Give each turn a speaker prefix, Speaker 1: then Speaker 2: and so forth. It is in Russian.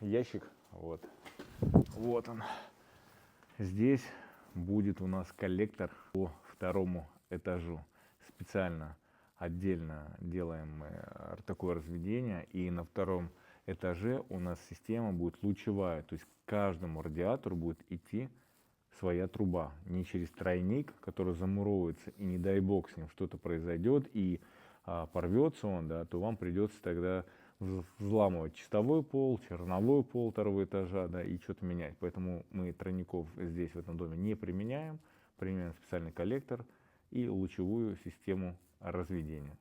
Speaker 1: ящик. Вот он. Здесь будет у нас коллектор по второму этажу. Специально отдельно делаем мы такое разведение. И на втором этаже у нас система будет лучевая. То есть к каждому радиатору будет идти своя труба. Не через тройник, который замуровывается, и не дай бог с ним что-то произойдет и порвется он, да, то вам придется тогда взламывать чистовой пол, черновой пол второго этажа, да, и что-то менять. Поэтому мы тройников здесь в этом доме не применяем. Применяем специальный коллектор и лучевую систему разведения.